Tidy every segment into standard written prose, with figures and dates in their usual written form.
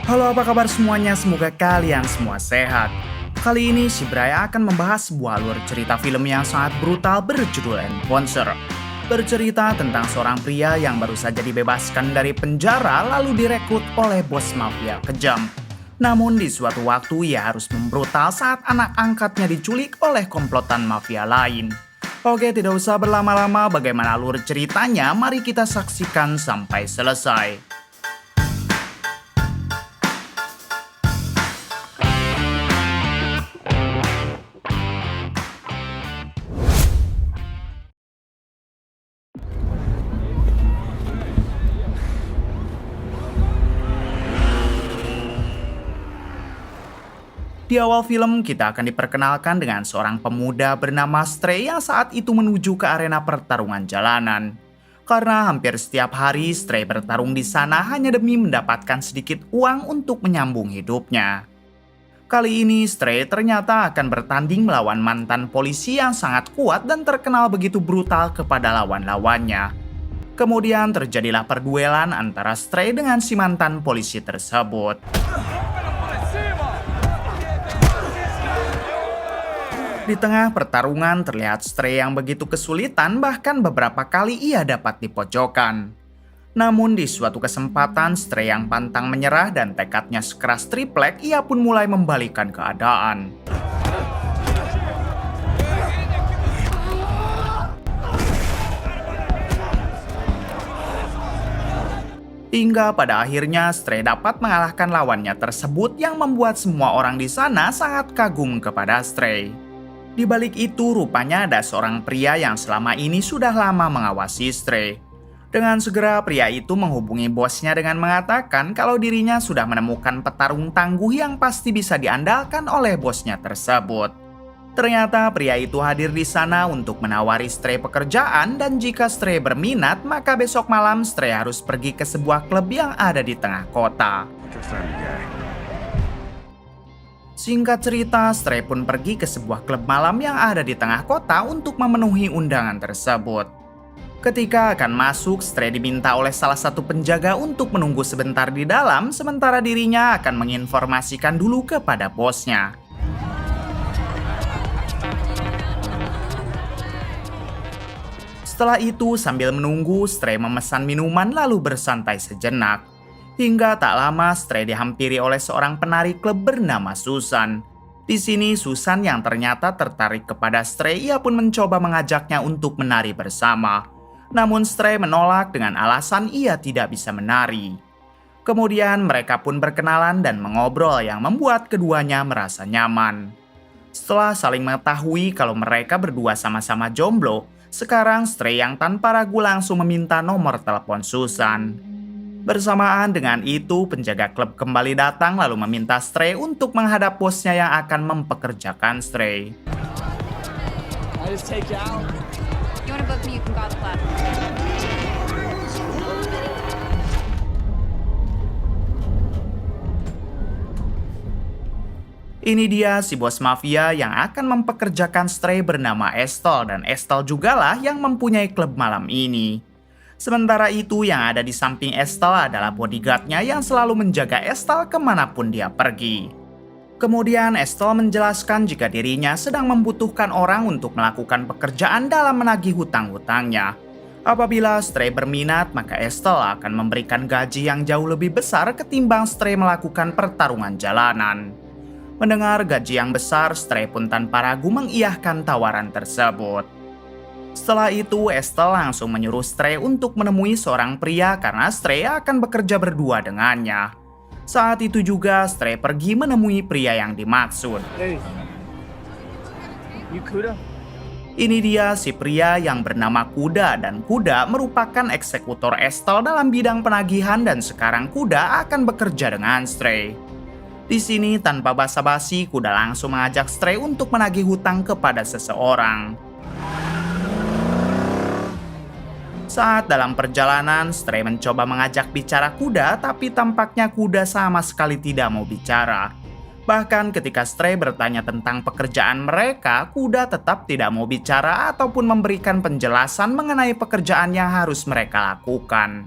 Halo, apa kabar semuanya? Semoga kalian semua sehat. Kali ini si Braya akan membahas sebuah alur cerita film yang sangat brutal berjudul Enforcer. Bercerita tentang seorang pria yang baru saja dibebaskan dari penjara lalu direkrut oleh bos mafia kejam. Namun di suatu waktu ia harus membrutal saat anak angkatnya diculik oleh komplotan mafia lain. Oke, tidak usah berlama-lama, bagaimana alur ceritanya? Mari kita saksikan sampai selesai. Di awal film, kita akan diperkenalkan dengan seorang pemuda bernama Stray yang saat itu menuju ke arena pertarungan jalanan. Karena hampir setiap hari Stray bertarung di sana hanya demi mendapatkan sedikit uang untuk menyambung hidupnya. Kali ini Stray ternyata akan bertanding melawan mantan polisi yang sangat kuat dan terkenal begitu brutal kepada lawan-lawannya. Kemudian terjadilah perduelan antara Stray dengan si mantan polisi tersebut. Di tengah pertarungan terlihat Stray yang begitu kesulitan, bahkan beberapa kali ia dapat dipojokkan. Namun di suatu kesempatan Stray yang pantang menyerah dan tekadnya sekeras triplek, ia pun mulai membalikan keadaan. Hingga pada akhirnya Stray dapat mengalahkan lawannya tersebut yang membuat semua orang di sana sangat kagum kepada Stray. Di balik itu, rupanya ada seorang pria yang selama ini sudah lama mengawasi Stray. Dengan segera, pria itu menghubungi bosnya dengan mengatakan kalau dirinya sudah menemukan petarung tangguh yang pasti bisa diandalkan oleh bosnya tersebut. Ternyata pria itu hadir di sana untuk menawari Stray pekerjaan, dan jika Stray berminat, maka besok malam Stray harus pergi ke sebuah klub yang ada di tengah kota. Singkat cerita, Stray pun pergi ke sebuah klub malam yang ada di tengah kota untuk memenuhi undangan tersebut. Ketika akan masuk, Stray diminta oleh salah satu penjaga untuk menunggu sebentar di dalam, sementara dirinya akan menginformasikan dulu kepada bosnya. Setelah itu, sambil menunggu, Stray memesan minuman lalu bersantai sejenak. Hingga tak lama Stray dihampiri oleh seorang penari klub bernama Susan. Di sini Susan yang ternyata tertarik kepada Stray, ia pun mencoba mengajaknya untuk menari bersama. Namun Stray menolak dengan alasan ia tidak bisa menari. Kemudian mereka pun berkenalan dan mengobrol yang membuat keduanya merasa nyaman. Setelah saling mengetahui kalau mereka berdua sama-sama jomblo, sekarang Stray yang tanpa ragu langsung meminta nomor telepon Susan. Bersamaan dengan itu, penjaga klub kembali datang lalu meminta Stray untuk menghadap bosnya yang akan mempekerjakan Stray. Ini dia si bos mafia yang akan mempekerjakan Stray bernama Estelle, dan Estelle jugalah yang mempunyai klub malam ini. Sementara itu, yang ada di samping Estelle adalah bodyguard-nya yang selalu menjaga Estelle kemanapun dia pergi. Kemudian Estelle menjelaskan jika dirinya sedang membutuhkan orang untuk melakukan pekerjaan dalam menagih hutang-hutangnya. Apabila Stray berminat, maka Estelle akan memberikan gaji yang jauh lebih besar ketimbang Stray melakukan pertarungan jalanan. Mendengar gaji yang besar, Stray pun tanpa ragu mengiyahkan tawaran tersebut. Setelah itu, Estelle langsung menyuruh Stray untuk menemui seorang pria karena Stray akan bekerja berdua dengannya. Saat itu juga Stray pergi menemui pria yang dimaksud. Ini dia si pria yang bernama Kuda, dan Kuda merupakan eksekutor Estelle dalam bidang penagihan, dan sekarang Kuda akan bekerja dengan Stray. Di sini tanpa basa-basi, Kuda langsung mengajak Stray untuk menagih hutang kepada seseorang. Saat dalam perjalanan, Stray mencoba mengajak bicara Kuda, tapi tampaknya Kuda sama sekali tidak mau bicara. Bahkan ketika Stray bertanya tentang pekerjaan mereka, kuda tetap tidak mau bicara ataupun memberikan penjelasan mengenai pekerjaan yang harus mereka lakukan.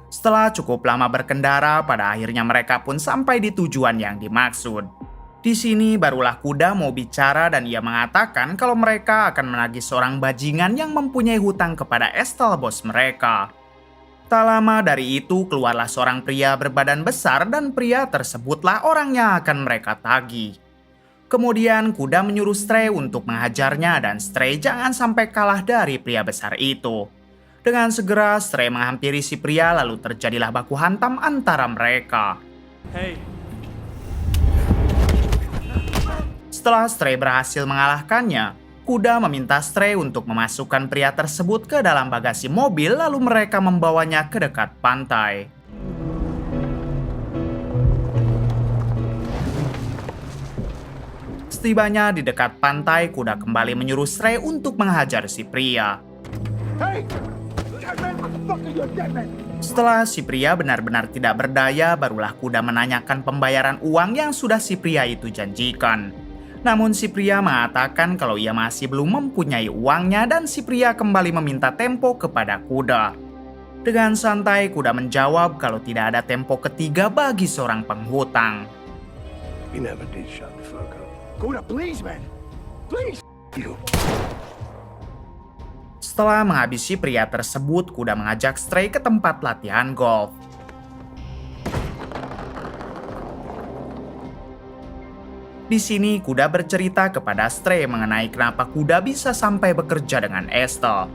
Setelah cukup lama berkendara, pada akhirnya mereka pun sampai di tujuan yang dimaksud. Di sini barulah kuda mau bicara dan ia mengatakan kalau mereka akan menagih seorang bajingan yang mempunyai hutang kepada Estelle, bos mereka. Tak lama dari itu keluarlah seorang pria berbadan besar dan pria tersebutlah orang yang akan mereka tagih. Kemudian kuda menyuruh Stray untuk menghajarnya dan Stray jangan sampai kalah dari pria besar itu. Dengan segera Stray menghampiri si pria lalu terjadilah baku hantam antara mereka. Hey. Setelah Stray berhasil mengalahkannya, kuda meminta Stray untuk memasukkan pria tersebut ke dalam bagasi mobil lalu mereka membawanya ke dekat pantai. Setibanya di dekat pantai, kuda kembali menyuruh Stray untuk menghajar si pria. Hey! Dead man! What the fuck are you, dead man? Setelah si pria benar-benar tidak berdaya, barulah kuda menanyakan pembayaran uang yang sudah si pria itu janjikan. Namun si pria mengatakan kalau ia masih belum mempunyai uangnya dan si pria kembali meminta tempo kepada kuda. Dengan santai kuda menjawab kalau tidak ada tempo ketiga bagi seorang penghutang. We never did shut the fuck up. Kuda, please, man. Please. You. Setelah menghabisi pria tersebut, kuda mengajak Stray ke tempat latihan golf. Di sini kuda bercerita kepada Stray mengenai kenapa kuda bisa sampai bekerja dengan Estelle.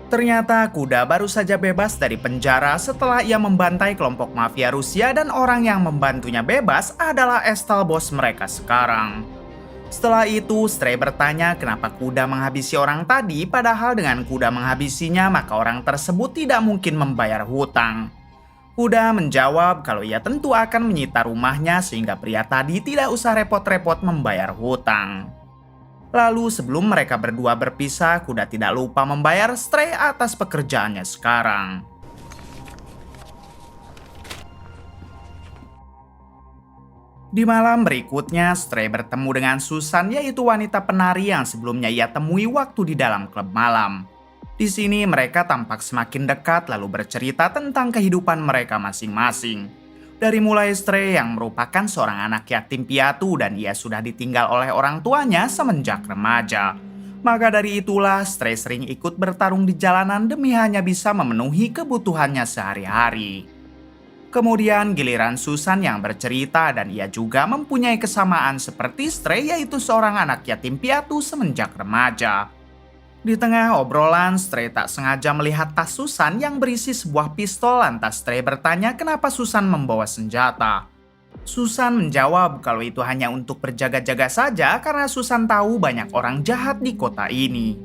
Ternyata kuda baru saja bebas dari penjara setelah ia membantai kelompok mafia Rusia dan orang yang membantunya bebas adalah Estelle, bos mereka sekarang. Setelah itu Stray bertanya kenapa kuda menghabisi orang tadi, padahal dengan kuda menghabisinya maka orang tersebut tidak mungkin membayar hutang. Kuda menjawab kalau ia tentu akan menyita rumahnya sehingga pria tadi tidak usah repot-repot membayar hutang. Lalu sebelum mereka berdua berpisah, kuda tidak lupa membayar Stray atas pekerjaannya sekarang. Di malam berikutnya, Stray bertemu dengan Susan, yaitu wanita penari yang sebelumnya ia temui waktu di dalam klub malam. Di sini mereka tampak semakin dekat lalu bercerita tentang kehidupan mereka masing-masing. Dari mulai Stray yang merupakan seorang anak yatim piatu dan ia sudah ditinggal oleh orang tuanya semenjak remaja. Maka dari itulah Stray sering ikut bertarung di jalanan demi hanya bisa memenuhi kebutuhannya sehari-hari. Kemudian giliran Susan yang bercerita dan ia juga mempunyai kesamaan seperti Stray, yaitu seorang anak yatim piatu semenjak remaja. Di tengah obrolan, Stray tak sengaja melihat tas Susan yang berisi sebuah pistol, lantas Stray bertanya kenapa Susan membawa senjata. Susan menjawab kalau itu hanya untuk berjaga-jaga saja karena Susan tahu banyak orang jahat di kota ini.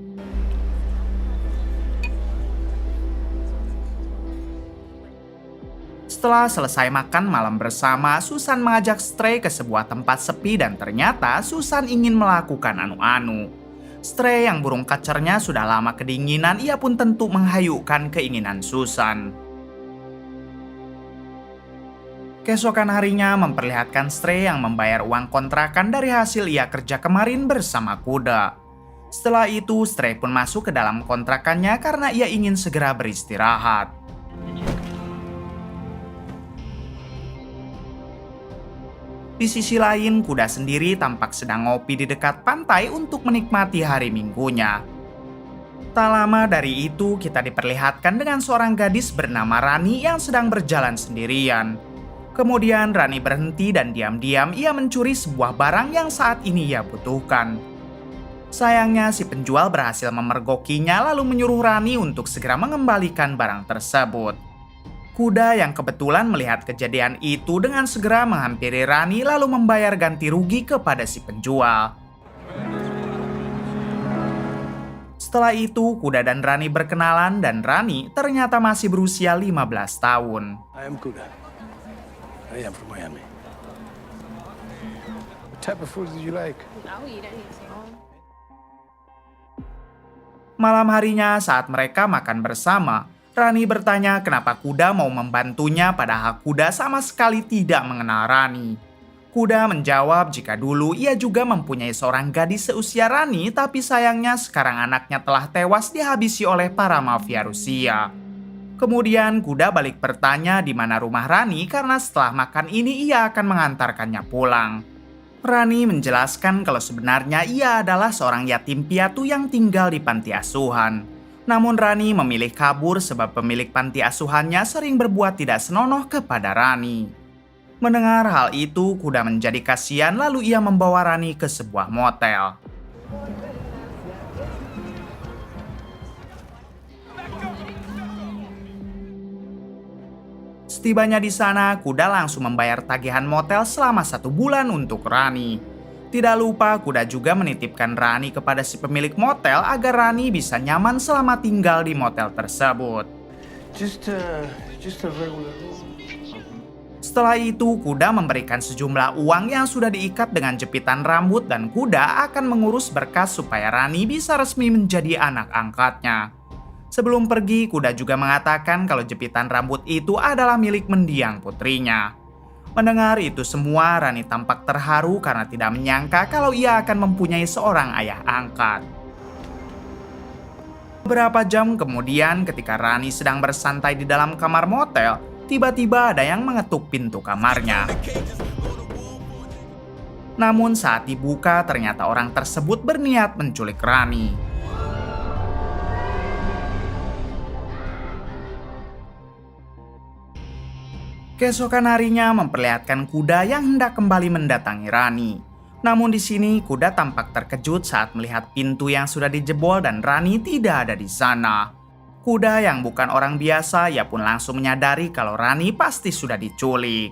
Setelah selesai makan malam bersama, Susan mengajak Stray ke sebuah tempat sepi dan ternyata Susan ingin melakukan anu-anu. Stray yang burung kacernya sudah lama kedinginan, ia pun tentu menghayukan keinginan Susan. Keesokan harinya memperlihatkan Stray yang membayar uang kontrakan dari hasil ia kerja kemarin bersama kuda. Setelah itu Stray pun masuk ke dalam kontrakannya karena ia ingin segera beristirahat. Di sisi lain, kuda sendiri tampak sedang ngopi di dekat pantai untuk menikmati hari minggunya. Tak lama dari itu, kita diperlihatkan dengan seorang gadis bernama Rani yang sedang berjalan sendirian. Kemudian Rani berhenti dan diam-diam ia mencuri sebuah barang yang saat ini ia butuhkan. Sayangnya si penjual berhasil memergokinya lalu menyuruh Rani untuk segera mengembalikan barang tersebut. Kuda yang kebetulan melihat kejadian itu dengan segera menghampiri Rani lalu membayar ganti rugi kepada si penjual. Setelah itu, kuda dan Rani berkenalan dan Rani ternyata masih berusia 15 tahun. I am Kuda. I am from Miami. What type of food do you like? I'll eat anything. Malam harinya saat mereka makan bersama, Rani bertanya kenapa kuda mau membantunya padahal kuda sama sekali tidak mengenal Rani. Kuda menjawab jika dulu ia juga mempunyai seorang gadis seusia Rani, tapi sayangnya sekarang anaknya telah tewas dihabisi oleh para mafia Rusia. Kemudian kuda balik bertanya di mana rumah Rani karena setelah makan ini ia akan mengantarkannya pulang. Rani menjelaskan kalau sebenarnya ia adalah seorang yatim piatu yang tinggal di panti asuhan. Namun Rani memilih kabur sebab pemilik panti asuhannya sering berbuat tidak senonoh kepada Rani. Mendengar hal itu, kuda menjadi kasihan lalu ia membawa Rani ke sebuah motel. Setibanya di sana, kuda langsung membayar tagihan motel selama 1 bulan untuk Rani. Tidak lupa, kuda juga menitipkan Rani kepada si pemilik motel agar Rani bisa nyaman selama tinggal di motel tersebut. Just a regular room. Setelah itu, kuda memberikan sejumlah uang yang sudah diikat dengan jepitan rambut dan kuda akan mengurus berkas supaya Rani bisa resmi menjadi anak angkatnya. Sebelum pergi, kuda juga mengatakan kalau jepitan rambut itu adalah milik mendiang putrinya. Mendengar itu semua, Rani tampak terharu karena tidak menyangka kalau ia akan mempunyai seorang ayah angkat. Beberapa jam kemudian, ketika Rani sedang bersantai di dalam kamar motel, tiba-tiba ada yang mengetuk pintu kamarnya. Namun saat dibuka, ternyata orang tersebut berniat menculik Rani. Keesokan harinya memperlihatkan kuda yang hendak kembali mendatangi Rani. Namun di sini kuda tampak terkejut saat melihat pintu yang sudah dijebol dan Rani tidak ada di sana. Kuda yang bukan orang biasa, ia pun langsung menyadari kalau Rani pasti sudah diculik.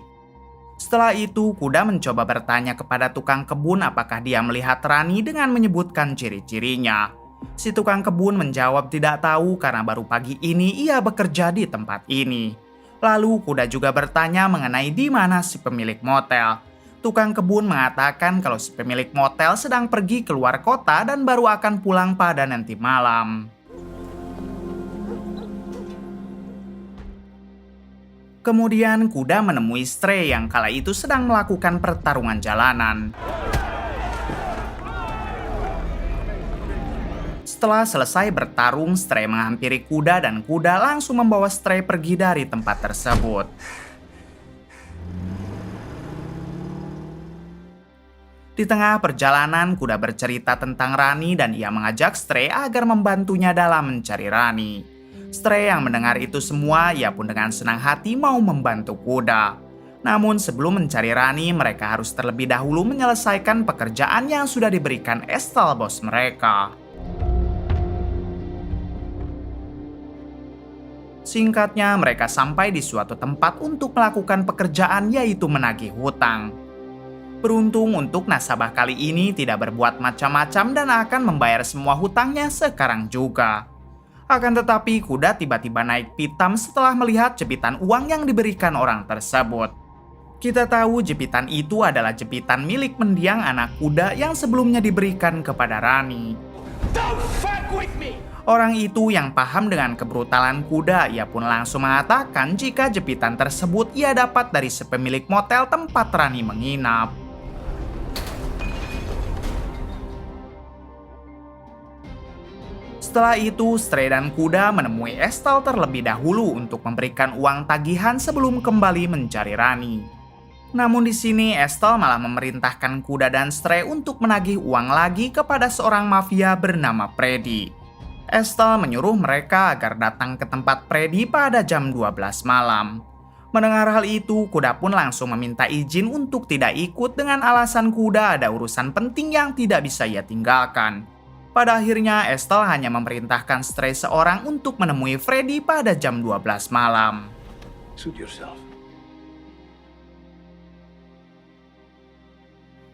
Setelah itu, kuda mencoba bertanya kepada tukang kebun apakah dia melihat Rani dengan menyebutkan ciri-cirinya. Si tukang kebun menjawab tidak tahu karena baru pagi ini ia bekerja di tempat ini. Lalu kuda juga bertanya mengenai di mana si pemilik motel. Tukang kebun mengatakan kalau si pemilik motel sedang pergi keluar kota dan baru akan pulang pada nanti malam. Kemudian kuda menemui Stray yang kala itu sedang melakukan pertarungan jalanan. Setelah selesai bertarung, Stray menghampiri kuda dan kuda langsung membawa Stray pergi dari tempat tersebut. Di tengah perjalanan, kuda bercerita tentang Rani dan ia mengajak Stray agar membantunya dalam mencari Rani. Stray yang mendengar itu semua, ia pun dengan senang hati mau membantu kuda. Namun sebelum mencari Rani, mereka harus terlebih dahulu menyelesaikan pekerjaan yang sudah diberikan Estelle bos mereka. Singkatnya, mereka sampai di suatu tempat untuk melakukan pekerjaan yaitu menagih hutang. Beruntung untuk nasabah kali ini tidak berbuat macam-macam dan akan membayar semua hutangnya sekarang juga. Akan tetapi kuda tiba-tiba naik pitam setelah melihat jepitan uang yang diberikan orang tersebut. Kita tahu jepitan itu adalah jepitan milik mendiang anak kuda yang sebelumnya diberikan kepada Rani. Don't fuck with me! Orang itu yang paham dengan kebrutalan kuda, ia pun langsung mengatakan jika jepitan tersebut ia dapat dari sepemilik motel tempat Rani menginap. Setelah itu, Stray dan kuda menemui Estelle terlebih dahulu untuk memberikan uang tagihan sebelum kembali mencari Rani. Namun di sini Estelle malah memerintahkan kuda dan Stray untuk menagih uang lagi kepada seorang mafia bernama Freddy. Estelle menyuruh mereka agar datang ke tempat Freddy pada jam 12 malam. Mendengar hal itu, kuda pun langsung meminta izin untuk tidak ikut dengan alasan kuda ada urusan penting yang tidak bisa ia tinggalkan. Pada akhirnya, Estelle hanya memerintahkan Stray seorang untuk menemui Freddy pada jam 12 malam. Suit yourself.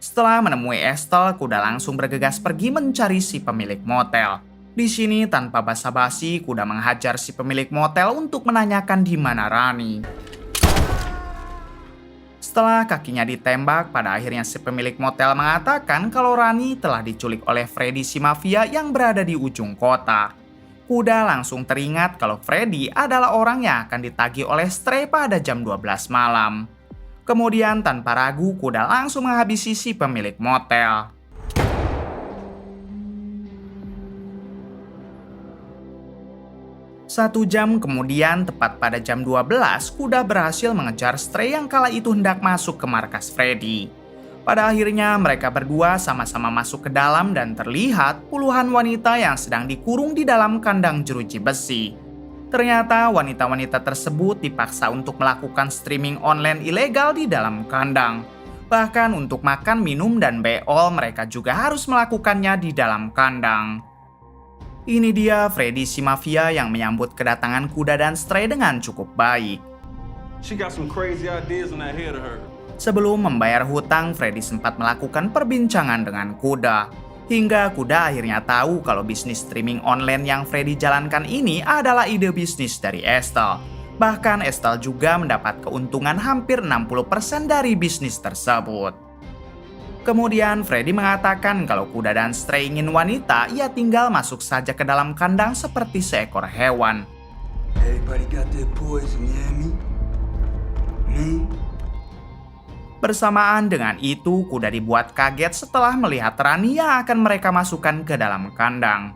Setelah menemui Estelle, kuda langsung bergegas pergi mencari si pemilik motel. Di sini tanpa basa-basi, kuda menghajar si pemilik motel untuk menanyakan di mana Rani. Setelah kakinya ditembak, pada akhirnya si pemilik motel mengatakan kalau Rani telah diculik oleh Freddy si mafia yang berada di ujung kota. Kuda langsung teringat kalau Freddy adalah orang yang akan ditagih oleh Stray pada jam 12 malam. Kemudian tanpa ragu, Kuda langsung menghabisi si pemilik motel. Satu jam kemudian, tepat pada jam 12, Kuda berhasil mengejar Stray yang kala itu hendak masuk ke markas Freddy. Pada akhirnya mereka berdua sama-sama masuk ke dalam dan terlihat puluhan wanita yang sedang dikurung di dalam kandang jeruji besi. Ternyata wanita-wanita tersebut dipaksa untuk melakukan streaming online ilegal di dalam kandang. Bahkan untuk makan, minum, dan beol mereka juga harus melakukannya di dalam kandang. Ini dia Freddy si mafia yang menyambut kedatangan Kuda dan Stray dengan cukup baik. She got some crazy ideas when I hear her. Sebelum membayar hutang, Freddy sempat melakukan perbincangan dengan Kuda. Hingga Kuda akhirnya tahu kalau bisnis streaming online yang Freddy jalankan ini adalah ide bisnis dari Estelle. Bahkan Estelle juga mendapat keuntungan hampir 60% dari bisnis tersebut. Kemudian Freddy mengatakan kalau Kuda dan Stray ingin wanita, ia tinggal masuk saja ke dalam kandang seperti seekor hewan. Everybody got their poison, yeah me? Me? Bersamaan dengan itu, Kuda dibuat kaget setelah melihat Rani yang akan mereka masukkan ke dalam kandang.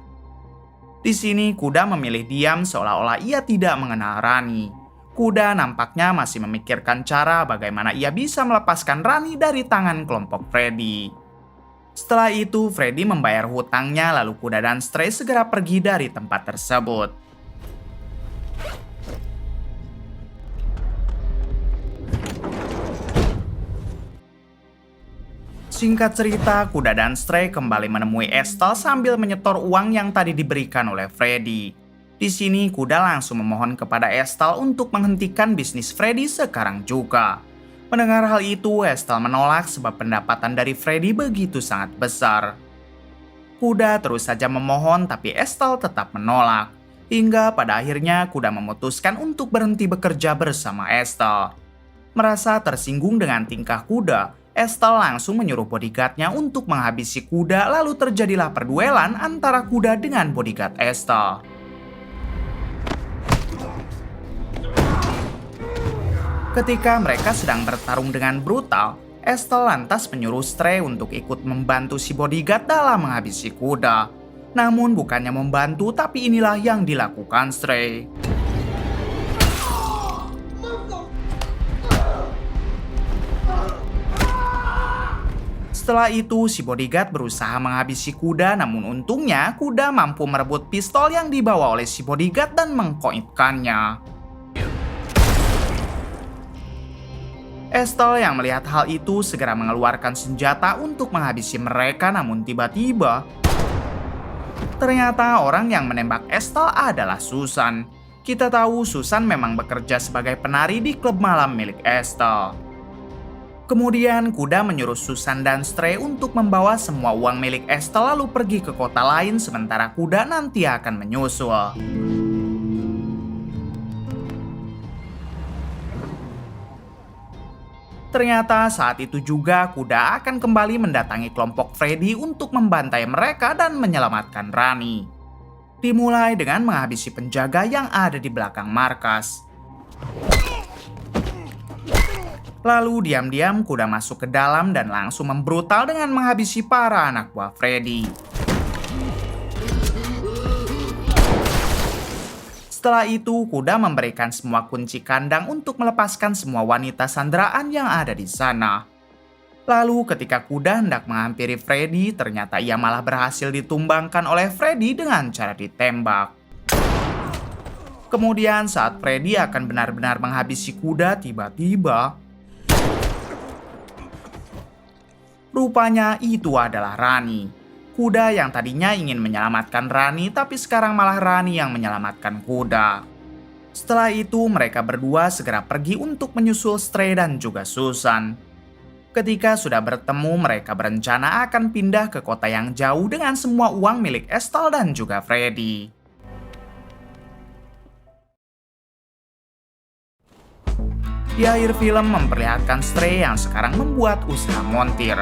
Di sini Kuda memilih diam seolah-olah ia tidak mengenal Rani. Kuda nampaknya masih memikirkan cara bagaimana ia bisa melepaskan Rani dari tangan kelompok Freddy. Setelah itu, Freddy membayar hutangnya lalu Kuda dan Stray segera pergi dari tempat tersebut. Singkat cerita, Kuda dan Stray kembali menemui Estelle sambil menyetor uang yang tadi diberikan oleh Freddy. Di sini, Kuda langsung memohon kepada Estelle untuk menghentikan bisnis Freddy sekarang juga. Mendengar hal itu, Estelle menolak sebab pendapatan dari Freddy begitu sangat besar. Kuda terus saja memohon, tapi Estelle tetap menolak. Hingga pada akhirnya, Kuda memutuskan untuk berhenti bekerja bersama Estelle. Merasa tersinggung dengan tingkah Kuda, Estelle langsung menyuruh bodyguardnya untuk menghabisi Kuda, lalu terjadilah perduelan antara Kuda dengan bodyguard Estelle. Ketika mereka sedang bertarung dengan brutal, Estelle lantas menyuruh Stray untuk ikut membantu si bodyguard dalam menghabisi Kuda. Namun bukannya membantu, tapi inilah yang dilakukan Stray. Setelah itu, si bodyguard berusaha menghabisi Kuda, namun untungnya Kuda mampu merebut pistol yang dibawa oleh si bodyguard dan mengkoitkannya. Estelle yang melihat hal itu segera mengeluarkan senjata untuk menghabisi mereka, namun tiba-tiba ternyata orang yang menembak Estelle adalah Susan. Kita tahu Susan memang bekerja sebagai penari di klub malam milik Estelle. Kemudian Kuda menyuruh Susan dan Stray untuk membawa semua uang milik Estelle lalu pergi ke kota lain sementara Kuda nanti akan menyusul. Ternyata saat itu juga Kuda akan kembali mendatangi kelompok Freddy untuk membantai mereka dan menyelamatkan Rani. Dimulai dengan menghabisi penjaga yang ada di belakang markas. Lalu diam-diam Kuda masuk ke dalam dan langsung membrutal dengan menghabisi para anak buah Freddy. Setelah itu, Kuda memberikan semua kunci kandang untuk melepaskan semua wanita sandraan yang ada di sana. Lalu ketika Kuda hendak menghampiri Freddy, ternyata ia malah berhasil ditumbangkan oleh Freddy dengan cara ditembak. Kemudian saat Freddy akan benar-benar menghabisi Kuda, tiba-tiba rupanya itu adalah Rani. Kuda yang tadinya ingin menyelamatkan Rani, tapi sekarang malah Rani yang menyelamatkan Kuda. Setelah itu, mereka berdua segera pergi untuk menyusul Stray dan juga Susan. Ketika sudah bertemu, mereka berencana akan pindah ke kota yang jauh dengan semua uang milik Estelle dan juga Freddy. Di akhir film memperlihatkan Stray yang sekarang membuat usaha montir.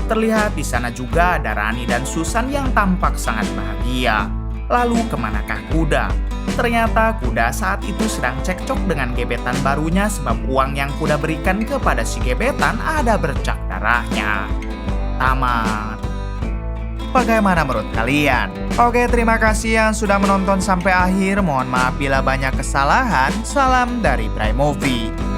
Terlihat di sana juga ada Rani dan Susan yang tampak sangat bahagia. Lalu kemanakah kuda? Ternyata kuda saat itu sedang cekcok dengan gebetan barunya sebab uang yang kuda berikan kepada si gebetan ada bercak darahnya. Tamat. Bagaimana menurut kalian? Oke, terima kasih yang sudah menonton sampai akhir. Mohon maaf bila banyak kesalahan. Salam dari Bray Movie.